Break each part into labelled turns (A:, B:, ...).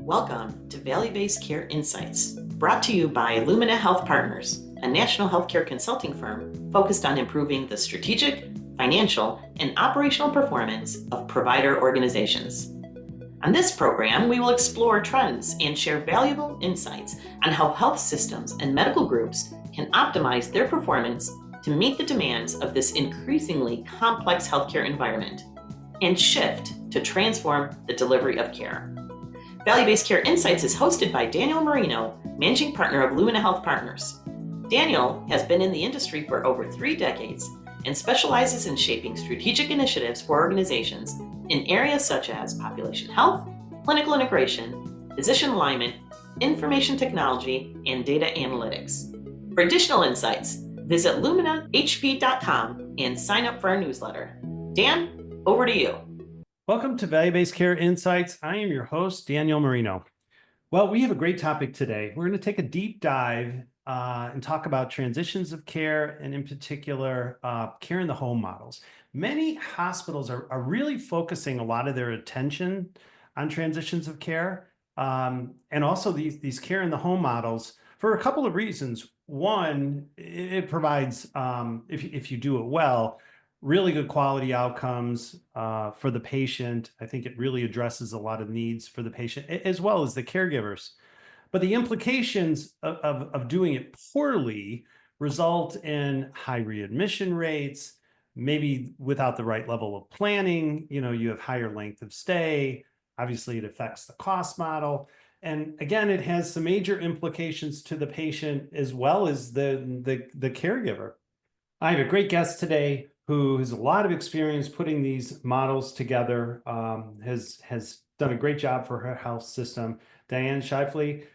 A: Welcome to Value-Based Care Insights, brought to you by Lumina Health Partners, a national healthcare consulting firm focused on improving the strategic, financial, and operational performance of provider organizations. On this program, we will explore trends and share valuable insights on how health systems and medical groups can optimize their performance to meet the demands of this increasingly complex healthcare environment and shift to transform the delivery of care. Value-Based Care Insights is hosted by Daniel Marino, Managing Partner of Lumina Health Partners. Daniel has been in the industry for over 3 decades and specializes in shaping strategic initiatives for organizations in areas such as population health, clinical integration, physician alignment, information technology, and data analytics. For additional insights, visit luminahp.com and sign up for our newsletter. Dan, over to you.
B: Welcome to Value-Based Care Insights. I am your host, Daniel Marino. Well, we have a great topic today. We're going to take a deep dive and talk about transitions of care, and in particular, care in the home models. Many hospitals are really focusing a lot of their attention on transitions of care, and also these care in the home models for a couple of reasons. One, it provides, if you do it well, really good quality outcomes for the patient. I think it really addresses a lot of needs for the patient as well as the caregivers. But the implications of doing it poorly result in high readmission rates, maybe without the right level of planning. You have higher length of stay. Obviously, it affects the cost model. And again, it has some major implications to the patient as well as the caregiver. I have a great guest today who has a lot of experience putting these models together, has done a great job for her health system. Diane Shifley,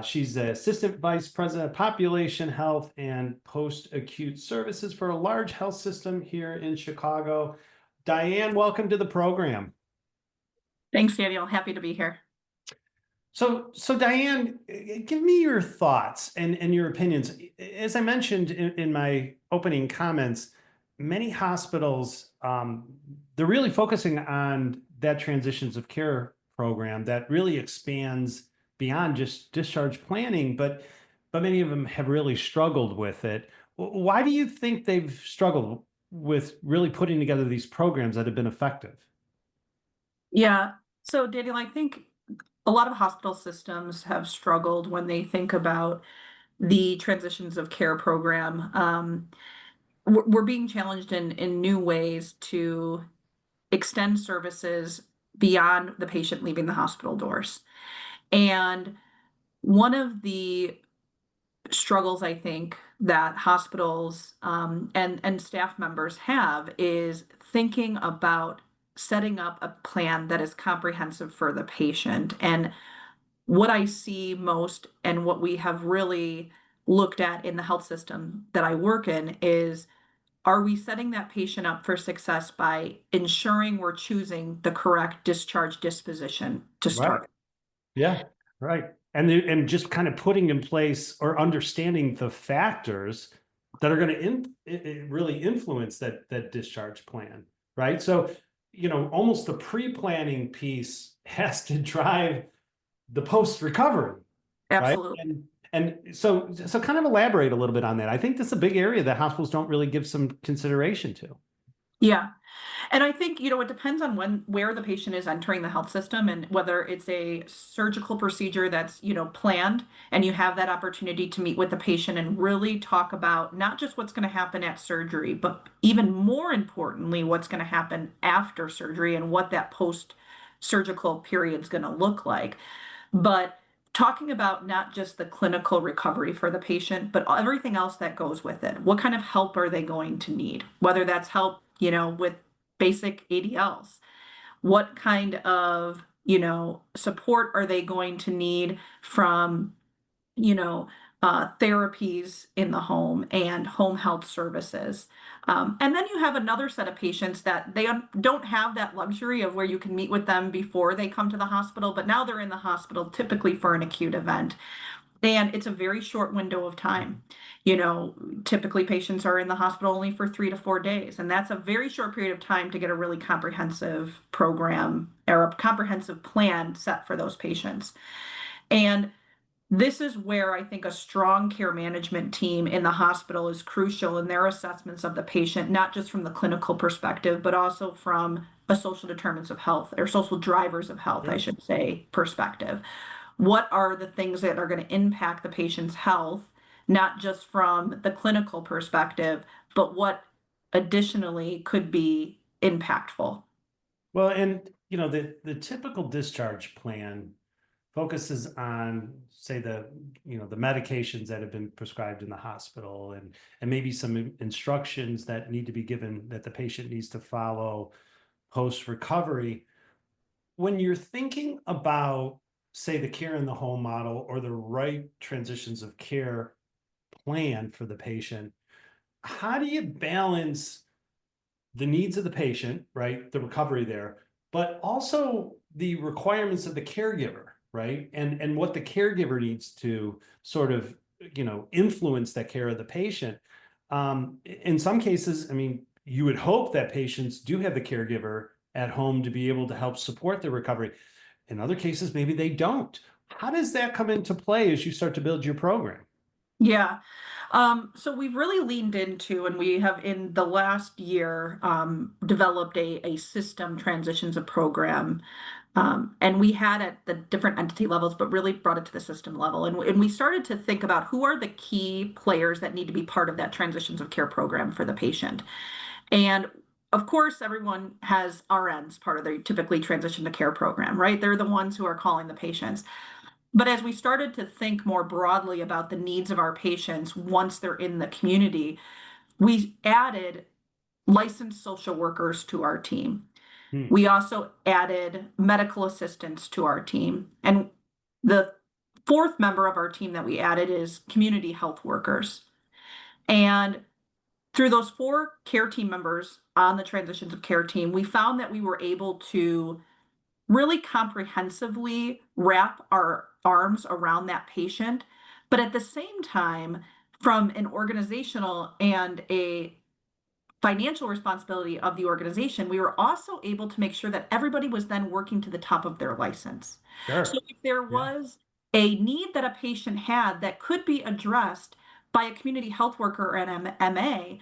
B: she's the Assistant Vice President of Population Health and Post-Acute Services for a large health system here in Chicago. Diane, welcome to the program.
C: Thanks, Daniel. Happy to be here.
B: So Diane, give me your thoughts and your opinions. As I mentioned in my opening comments, many hospitals, they're really focusing on that transitions of care program that really expands beyond just discharge planning, but many of them have really struggled with it. Why do you think they've struggled with really putting together these programs that have been effective?
C: Yeah. So, Daniel, I think a lot of hospital systems have struggled when they think about the transitions of care program. We're being challenged in new ways to extend services beyond the patient leaving the hospital doors. And one of the struggles I think that hospitals and staff members have is thinking about setting up a plan that is comprehensive for the patient. And what I see most and what we have really looked at in the health system that I work in is, are we setting that patient up for success by ensuring we're choosing the correct discharge disposition to start?
B: Right. Yeah, right. And just kind of putting in place or understanding the factors that are going to really influence that discharge plan, right? So, almost the pre-planning piece has to drive the post-recovery,
C: Absolutely.
B: right? And so kind of elaborate a little bit on that. I think that's a big area that hospitals don't really give some consideration to.
C: Yeah. And I think, it depends on where the patient is entering the health system and whether it's a surgical procedure that's, planned, and you have that opportunity to meet with the patient and really talk about not just what's going to happen at surgery, but even more importantly, what's going to happen after surgery and what that post-surgical period is going to look like. But talking about not just the clinical recovery for the patient, but everything else that goes with it. What kind of help are they going to need? Whether that's help, with basic ADLs. What kind of, support are they going to need from, therapies in the home and home health services. And then you have another set of patients that they don't have that luxury of where you can meet with them before they come to the hospital, but now they're in the hospital typically for an acute event. And it's a very short window of time. You know, typically patients are in the hospital only for 3 to 4 days, and that's a very short period of time to get a really comprehensive program or a comprehensive plan set for those patients. And this is where I think a strong care management team in the hospital is crucial in their assessments of the patient, not just from the clinical perspective, but also from a social determinants of health or social drivers of health, I
B: Sure.
C: should say, perspective. What are the things that are going to impact the patient's health, not just from the clinical perspective, but what additionally could be impactful?
B: Well, and the typical discharge plan focuses on, say, the medications that have been prescribed in the hospital, and maybe some instructions that need to be given that the patient needs to follow post recovery. When you're thinking about, say, the care in the home model or the right transitions of care plan for the patient, how do you balance the needs of the patient, right? The recovery there, but also the requirements of the caregiver, right? And what the caregiver needs to sort of, influence that care of the patient. In some cases, I mean, you would hope that patients do have the caregiver at home to be able to help support their recovery. In other cases, maybe they don't. How does that come into play as you start to build your program?
C: Yeah. So we've really leaned into, and we have in the last year developed a system transitions a program. And we had at the different entity levels, but really brought it to the system level. And we started to think about who are the key players that need to be part of that transitions of care program for the patient. And of course, everyone has RNs part of their typically transition to care program, right? They're the ones who are calling the patients. But as we started to think more broadly about the needs of our patients once they're in the community, we added licensed social workers to our team.
B: Hmm.
C: We also added medical assistants to our team. And the fourth member of our team that we added is community health workers. And through those four care team members on the transitions of care team, we found that we were able to really comprehensively wrap our arms around that patient, but at the same time, from an organizational and a financial responsibility of the organization, we were also able to make sure that everybody was then working to the top of their license. So
B: Sure.
C: if there
B: Yeah.
C: was a need that a patient had that could be addressed by a community health worker or an MA,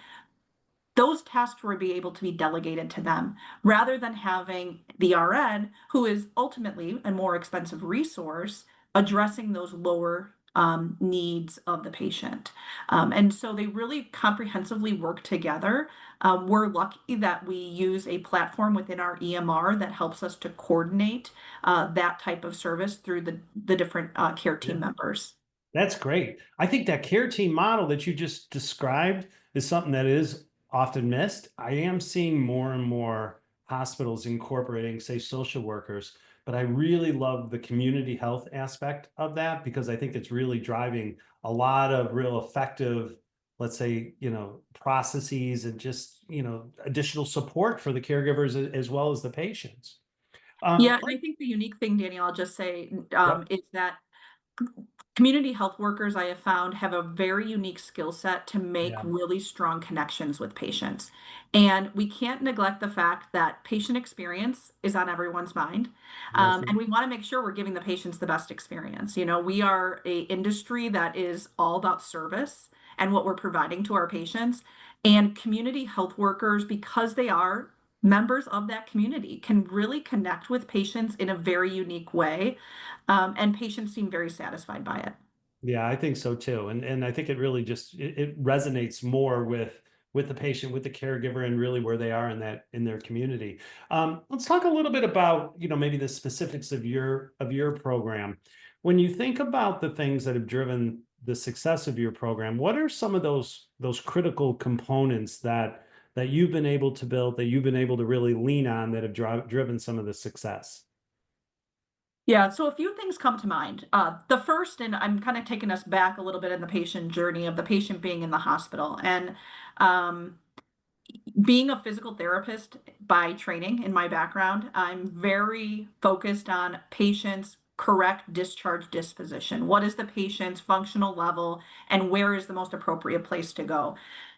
C: those tasks would be able to be delegated to them rather than having the RN, who is ultimately a more expensive resource, addressing those lower needs of the patient. And so they really comprehensively work together. We're lucky that we use a platform within our EMR that helps us to coordinate that type of service through the different care team
B: Yeah.
C: members.
B: That's great. I think that care team model that you just described is something that is often missed. I am seeing more and more hospitals incorporating, say, social workers, but I really love the community health aspect of that because I think it's really driving a lot of real effective, let's say, processes and just, additional support for the caregivers as well as the patients.
C: Yeah, and I think the unique thing, Danielle, I'll just say,
B: Yep.
C: is that community health workers I have found have a very unique skill set to make
B: Yeah.
C: really strong connections with patients. And we can't neglect the fact that patient experience is on everyone's mind.
B: Yes.
C: And we want to make sure we're giving the patients the best experience. You know, we are a industry that is all about service and what we're providing to our patients. And community health workers, because they are members of that community, can really connect with patients in a very unique way, and patients seem very satisfied by it.
B: Yeah, I think so too. And I think it really just it resonates more with the patient, with the caregiver, and really where they are in their community. Let's talk a little bit about, maybe the specifics of your program. When you think about the things that have driven the success of your program, what are some of those critical components that you've been able to build, that you've been able to really lean on that have driven some of the success?
C: Yeah, so a few things come to mind. The first, and I'm kind of taking us back a little bit in the patient journey of the patient being in the hospital. And um, being a physical therapist by training in my background, I'm very focused on patients correct discharge disposition. What is the patient's functional level and where is the most appropriate place to go?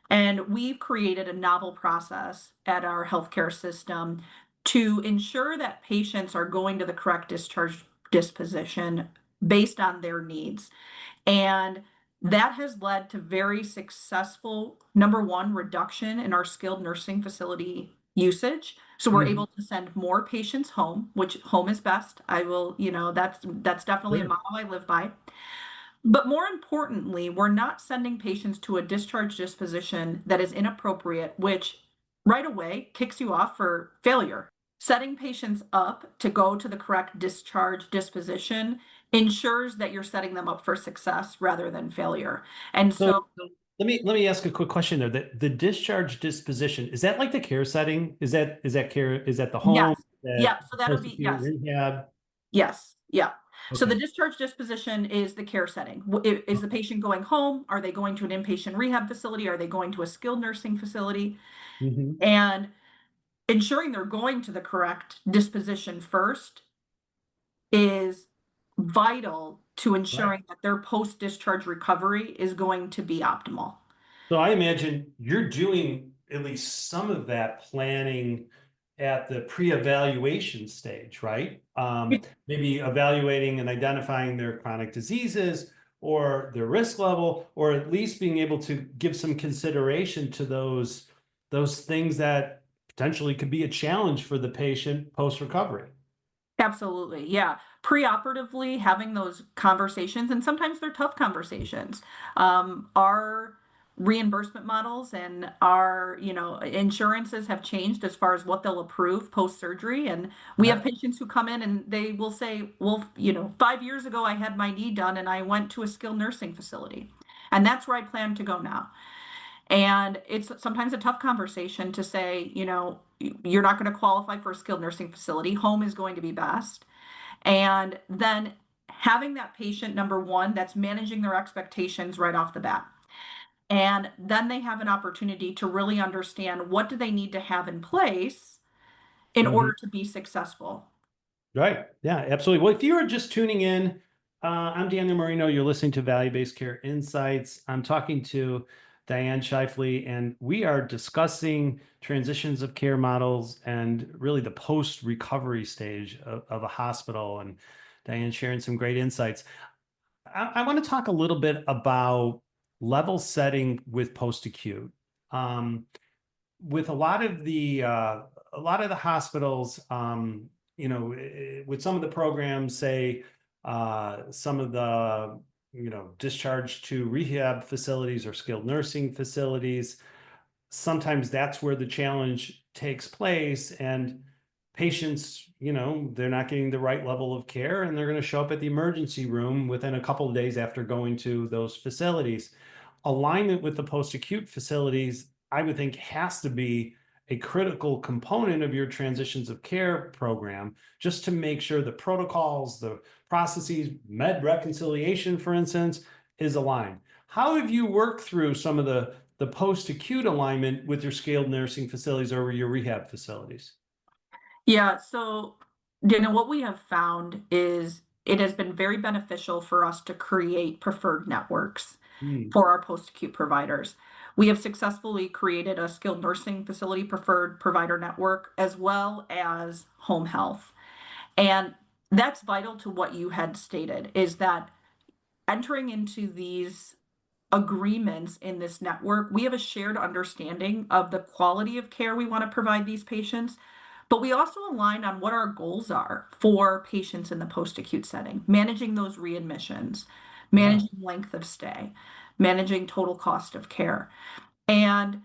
C: And we've created a novel process at our healthcare system to ensure that patients are going to the correct discharge disposition based on their needs. And that has led to very successful, number one, reduction in our skilled nursing facility usage. So we're able to send more patients home, which home is best. I will, that's definitely a
B: Sure.
C: motto I live by. But more importantly, we're not sending patients to a discharge disposition that is inappropriate, which right away kicks you off for failure. Setting patients up to go to the correct discharge disposition ensures that you're setting them up for success rather than failure. And
B: So
C: so,
B: let me ask a quick question there. The discharge disposition, is that like the care setting? Is that care? Is that the home?
C: yes,
B: Is
C: yeah,
B: that
C: so that'll be,
B: post-acute
C: yes,
B: rehab?
C: yes, yeah. So the
B: Okay.
C: discharge disposition is the care setting. Is the patient going home? Are they going to an inpatient rehab facility? Are they going to a skilled nursing facility?
B: Hmm.
C: And ensuring they're going to the correct disposition first is vital to
B: Right.
C: ensuring that their post-discharge recovery is going to be optimal.
B: So I imagine you're doing at least some of that planning at the pre-evaluation stage, right? Maybe evaluating and identifying their chronic diseases or their risk level, or at least being able to give some consideration to those things that potentially could be a challenge for the patient post-recovery.
C: Absolutely. Yeah. Preoperatively having those conversations, and sometimes they're tough conversations. Our reimbursement models and our, insurances have changed as far as what they'll approve post-surgery. And we have
B: Yeah.
C: patients who come in and they will say, well, 5 years ago I had my knee done and I went to a skilled nursing facility. And that's where I plan to go now. And it's sometimes a tough conversation to say, you're not going to qualify for a skilled nursing facility. Home is going to be best. And then having that patient, number one, that's managing their expectations right off the bat. And then they have an opportunity to really understand what do they need to have in place in
B: Mhm.
C: order to be successful.
B: Right. Yeah, absolutely. Well, if you are just tuning in, I'm Daniel Marino. You're listening to Value-Based Care Insights. I'm talking to Diane Shifley, and we are discussing transitions of care models and really the post-recovery stage of a hospital. And Diane sharing some great insights. I want to talk a little bit about level setting with post-acute. With a lot of the hospitals, with some of the programs, say some of the discharge to rehab facilities or skilled nursing facilities, sometimes that's where the challenge takes place, and patients, they're not getting the right level of care, and they're going to show up at the emergency room within a couple of days after going to those facilities. Alignment with the post-acute facilities, I would think, has to be a critical component of your transitions of care program, just to make sure the protocols, the processes, med reconciliation, for instance, is aligned. How have you worked through some of the post-acute alignment with your skilled nursing facilities or your rehab facilities?
C: Yeah, so what we have found is it has been very beneficial for us to create preferred networks
B: Hmm.
C: for our post-acute providers. We have successfully created a skilled nursing facility preferred provider network as well as home health. And that's vital to what you had stated is that entering into these agreements in this network, we have a shared understanding of the quality of care we want to provide these patients, but we also align on what our goals are for patients in the post-acute setting, managing those readmissions,
B: Yeah.
C: managing length of stay, managing total cost of care. And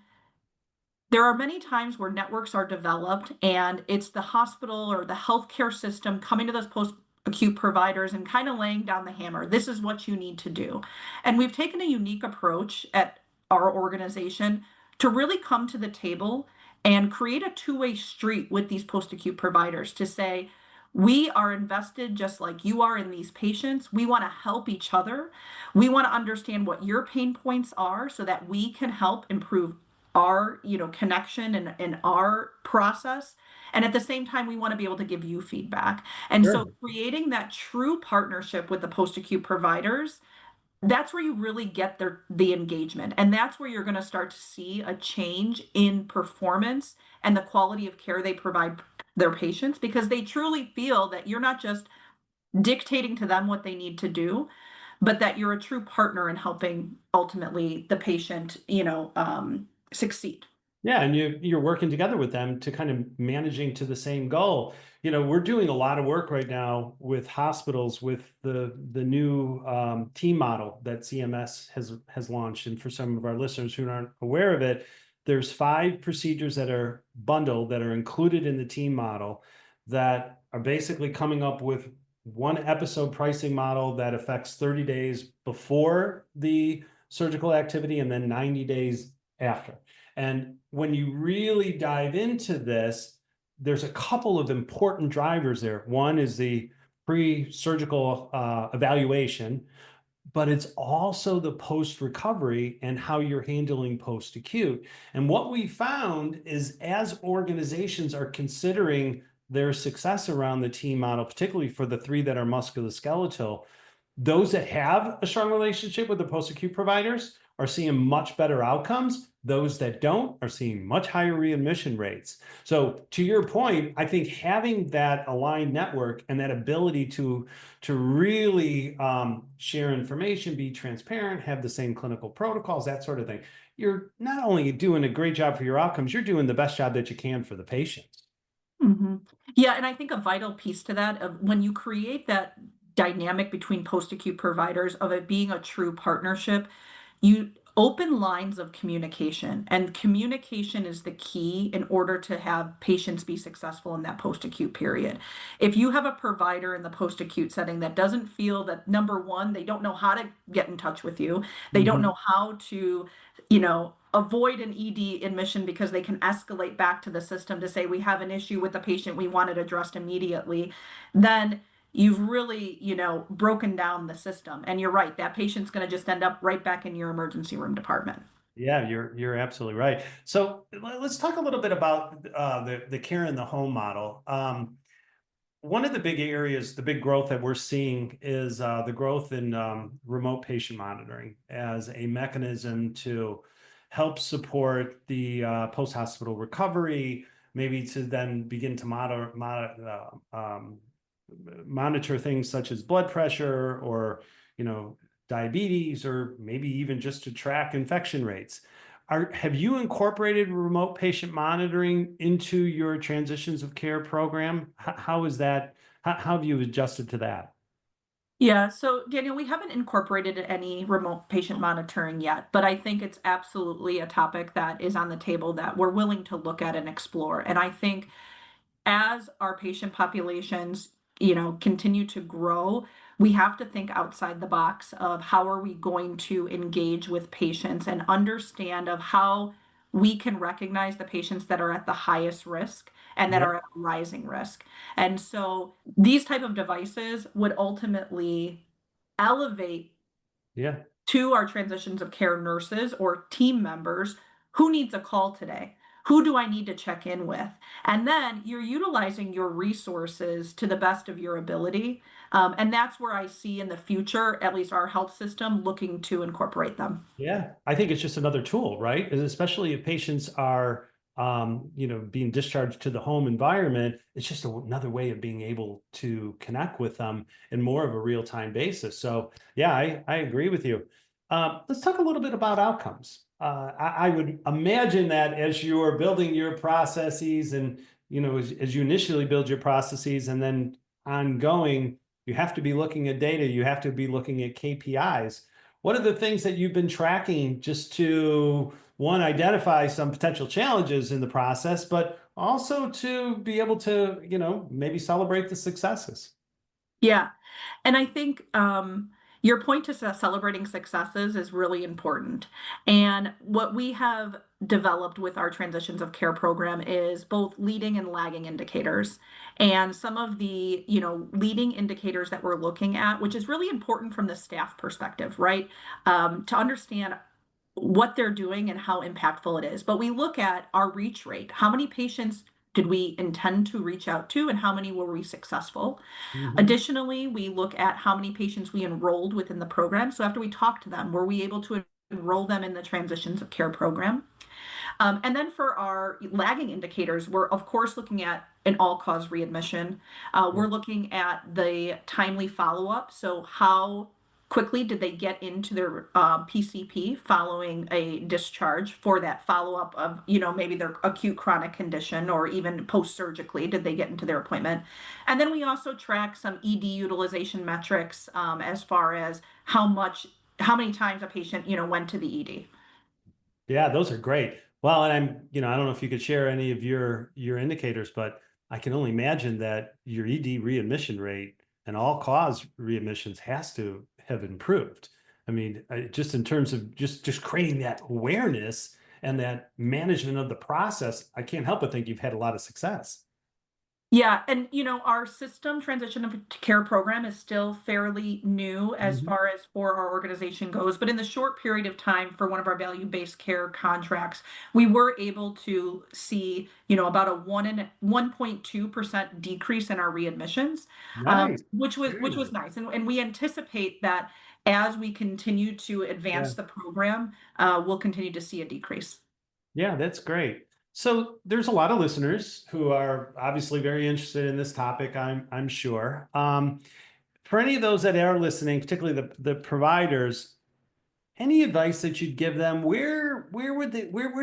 C: there are many times where networks are developed and it's the hospital or the healthcare system coming to those post-acute providers and kind of laying down the hammer. This is what you need to do. And we've taken a unique approach at our organization to really come to the table and create a two-way street with these post-acute providers to say, we are invested just like you are in these patients. We want to help each other. We want to understand what your pain points are so that we can help improve our, connection and our process. And at the same time, we want to be able to give you feedback. And so
B: Sure.
C: creating that true partnership with the post-acute providers, that's where you really get the engagement. And that's where you're going to start to see a change in performance and the quality of care they provide their patients, because they truly feel that you're not just dictating to them what they need to do, but that you're a true partner in helping ultimately the patient, succeed.
B: Yeah, and you're working together with them to kind of managing to the same goal. We're doing a lot of work right now with hospitals with the new team model that CMS has launched. And for some of our listeners who aren't aware of it, there's 5 procedures that are bundled that are included in the team model that are basically coming up with one episode pricing model that affects 30 days before the surgical activity and then 90 days after. And when you really dive into this, there's a couple of important drivers there. One is the pre-surgical evaluation, but it's also the post-recovery and how you're handling post-acute. And what we found is as organizations are considering their success around the team model, particularly for the 3 that are musculoskeletal, those that have a strong relationship with the post-acute providers are seeing much better outcomes. Those that don't are seeing much higher readmission rates. So to your point, I think having that aligned network and that ability to really share information, be transparent, have the same clinical protocols, that sort of thing, you're not only doing a great job for your outcomes, you're doing the best job that you can for the patients.
C: Yeah, and I think a vital piece to that, of when you create that dynamic between post-acute providers of it being a true partnership, you open lines of communication, and communication is the key in order to have patients be successful in that post-acute period. If you have a provider in the post-acute setting that doesn't feel that, number one, they don't know how to get in touch with you, they don't know how to, avoid an ED admission because they can escalate back to the system to say, we have an issue with the patient, we want it addressed immediately, then you've really, broken down the system. And you're right, that patient's going to just end up right back in your emergency room department.
B: Yeah, you're absolutely right. So let's talk a little bit about the care in the home model. One of the big areas, the big growth that we're seeing is the growth in remote patient monitoring as a mechanism to help support the post-hospital recovery, maybe to then begin to monitor things such as blood pressure or, diabetes, or maybe even just to track infection rates. Have you incorporated remote patient monitoring into your transitions of care program? How is that? How have you adjusted to that?
C: Yeah, so Daniel, we haven't incorporated any remote patient monitoring yet, but I think it's absolutely a topic that is on the table that we're willing to look at and explore. And I think as our patient populations, continue to grow, we have to think outside the box of how are we going to engage with patients and understand of how we can recognize the patients that are at the highest risk and that
B: Yep.
C: are at rising risk. And so these type of devices would ultimately elevate
B: Yeah.
C: to our transitions of care nurses or team members, who needs a call today? Who do I need to check in with? And then you're utilizing your resources to the best of your ability. And that's where I see in the future, at least our health system, looking to incorporate them.
B: Yeah, I think it's just another tool, right? And especially if patients are, being discharged to the home environment, it's just another way of being able to connect with them in more of a real-time basis. So, yeah, I agree with you. Let's talk a little bit about outcomes. I would imagine that as you're building your processes and, as you initially build your processes and then ongoing, you have to be looking at data, you have to be looking at KPIs. What are the things that you've been tracking just to, one, identify some potential challenges in the process, but also to be able to, maybe celebrate the successes?
C: Yeah. And I think your point to celebrating successes is really important. And what we have developed with our transitions of care program is both leading and lagging indicators. And some of the, leading indicators that we're looking at, which is really important from the staff perspective, right? To understand what they're doing and how impactful it is. But we look at our reach rate. How many patients did we intend to reach out to, and how many were we successful?
B: Mhm.
C: Additionally, we look at how many patients we enrolled within the program. So after we talked to them, were we able to enroll them in the transitions of care program? And then for our lagging indicators, we're of course looking at an all-cause readmission.
B: Yeah.
C: We're looking at the timely follow-up. So how quickly did they get into their PCP following a discharge for that follow-up of, maybe their acute chronic condition, or even post-surgically, did they get into their appointment? And then we also track some ED utilization metrics, as far as how many times a patient, went to the ED.
B: Yeah, those are great. Well, and I don't know if you could share any of your indicators, but I can only imagine that your ED readmission rate and all cause readmissions has to have improved. I mean, just in terms of just creating that awareness and that management of the process, I can't help but think you've had a lot of success.
C: Yeah, and our system transition of care program is still fairly new as
B: Mhm.
C: far as for our organization goes. But in the short period of time for one of our value-based care contracts, we were able to see, about a 1.2% decrease in our readmissions,
B: Nice.
C: which
B: Very
C: was
B: nice.
C: nice. And we anticipate that as we continue to
B: Yeah.
C: advance the program, we'll continue to see a decrease.
B: Yeah, that's great. So there's a lot of listeners who are obviously very interested in this topic, I'm sure. For any of those that are listening, particularly the providers, any advice that you'd give them, where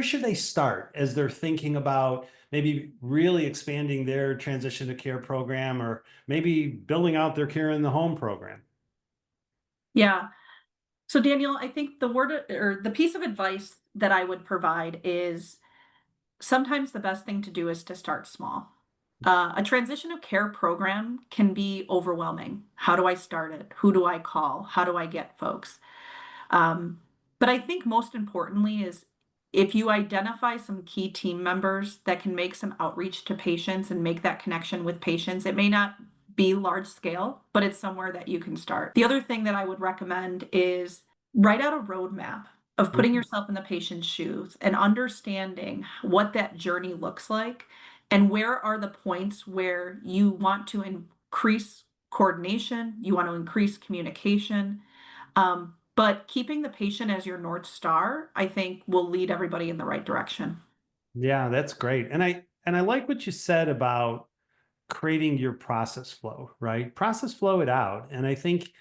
B: should they start as they're thinking about maybe really expanding their transition to care program, or maybe building out their care in the home program?
C: Yeah. So Daniel, I think the word or the piece of advice that I would provide is sometimes the best thing to do is to start small. A transition of care program can be overwhelming. How do I start it? Who do I call? How do I get folks? Um, but I think most importantly is if you identify some key team members that can make some outreach to patients and make that connection with patients, it may not be large scale, but it's somewhere that you can start. The other thing that I would recommend is write out a roadmap of putting
B: Mhm.
C: yourself in the patient's shoes and understanding what that journey looks like, and where are the points where you want to increase coordination, you want to increase communication, but keeping the patient as your North Star, I think, will lead everybody in the right direction.
B: Yeah, that's great. And I like what you said about creating your process flow, right? Process flow it out. And I think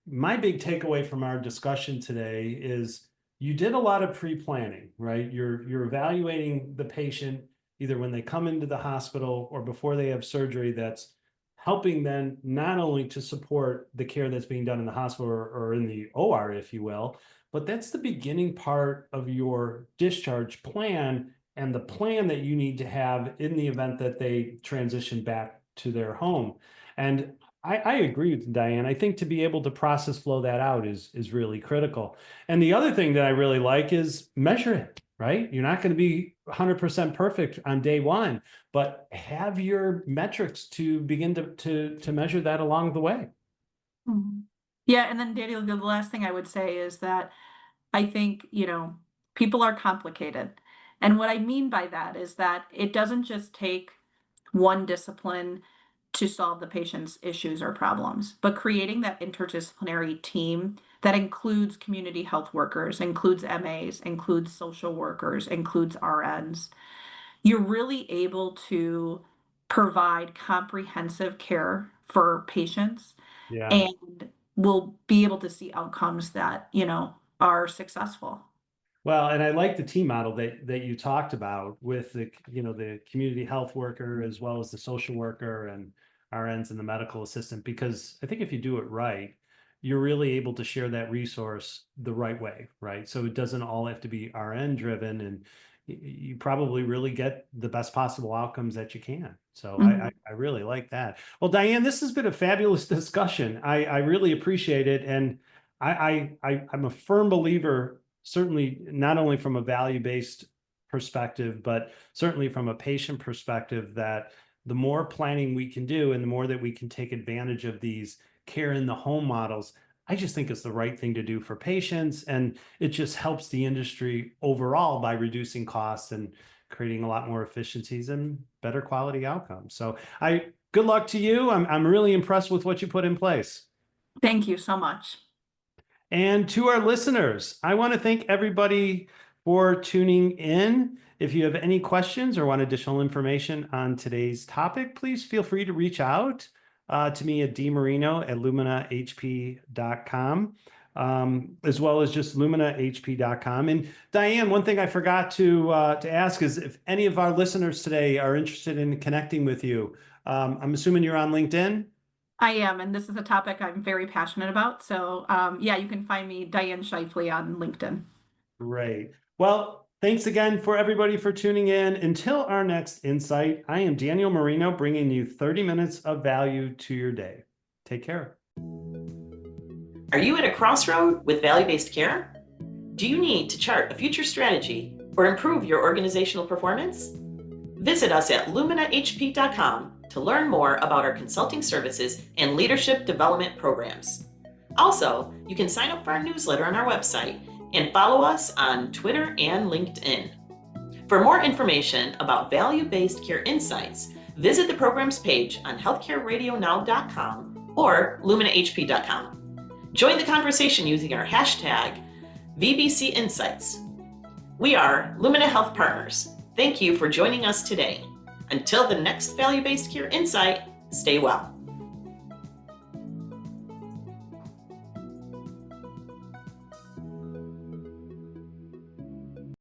B: my big takeaway from our discussion today is you did a lot of pre-planning, right? You're evaluating the patient either when they come into the hospital or before they have surgery. That's helping them not only to support the care that's being done in the hospital or in the OR, if you will, but that's the beginning part of your discharge plan and the plan that you need to have in the event that they transition back to their home. And I agree with Diane. I think to be able to process flow that out is really critical. And the other thing that I really like is measure it, right? You're not going to be 100% perfect on day one, but have your metrics to begin to measure that along the way.
C: Mhm. Yeah, and then Daniel, the last thing I would say is that I think, people are complicated. And what I mean by that is that it doesn't just take one discipline to solve the patient's issues or problems, but creating that interdisciplinary team that includes community health workers, includes MAs, includes social workers, includes RNs, you're really able to provide comprehensive care for patients,
B: Yeah.
C: and will be able to see outcomes that, are successful.
B: Well, and I like the team model that you talked about with the community health worker as well as the social worker and RNs and the medical assistant, because I think if you do it right, you're really able to share that resource the right way, right? So it doesn't all have to be RN driven, and you probably really get the best possible outcomes that you can. So
C: Mhm.
B: I really like that. Well, Diane, this has been a fabulous discussion. I really appreciate it. And I'm a firm believer, certainly not only from a value-based perspective, but certainly from a patient perspective, that the more planning we can do and the more that we can take advantage of these care in the home models, I just think it's the right thing to do for patients, and it just helps the industry overall by reducing costs and creating a lot more efficiencies and better quality outcomes. So good luck to you. I'm really impressed with what you put in place.
C: Thank you so much.
B: And to our listeners, I want to thank everybody for tuning in. If you have any questions or want additional information on today's topic, please feel free to reach out to me at dmarino@luminahp.com, as well as just luminahp.com. And Diane, one thing I forgot to ask is if any of our listeners today are interested in connecting with you. I'm assuming you're on LinkedIn?
C: I am, and this is a topic I'm very passionate about. So yeah, you can find me, Diane Shifley, on LinkedIn.
B: Great. Well, thanks again for everybody for tuning in. Until our next insight, I am Daniel Marino, bringing you 30 minutes of value to your day. Take care.
A: Are you at a crossroad with value-based care? Do you need to chart a future strategy or improve your organizational performance? Visit us at luminahp.com to learn more about our consulting services and leadership development programs. Also, you can sign up for our newsletter on our website and follow us on Twitter and LinkedIn. For more information about value-based care insights, visit the programs page on healthcareradionow.com or luminahp.com. Join the conversation using our hashtag VBC Insights. We are Lumina Health Partners. Thank you for joining us today. Until the next value-based care insight, stay well.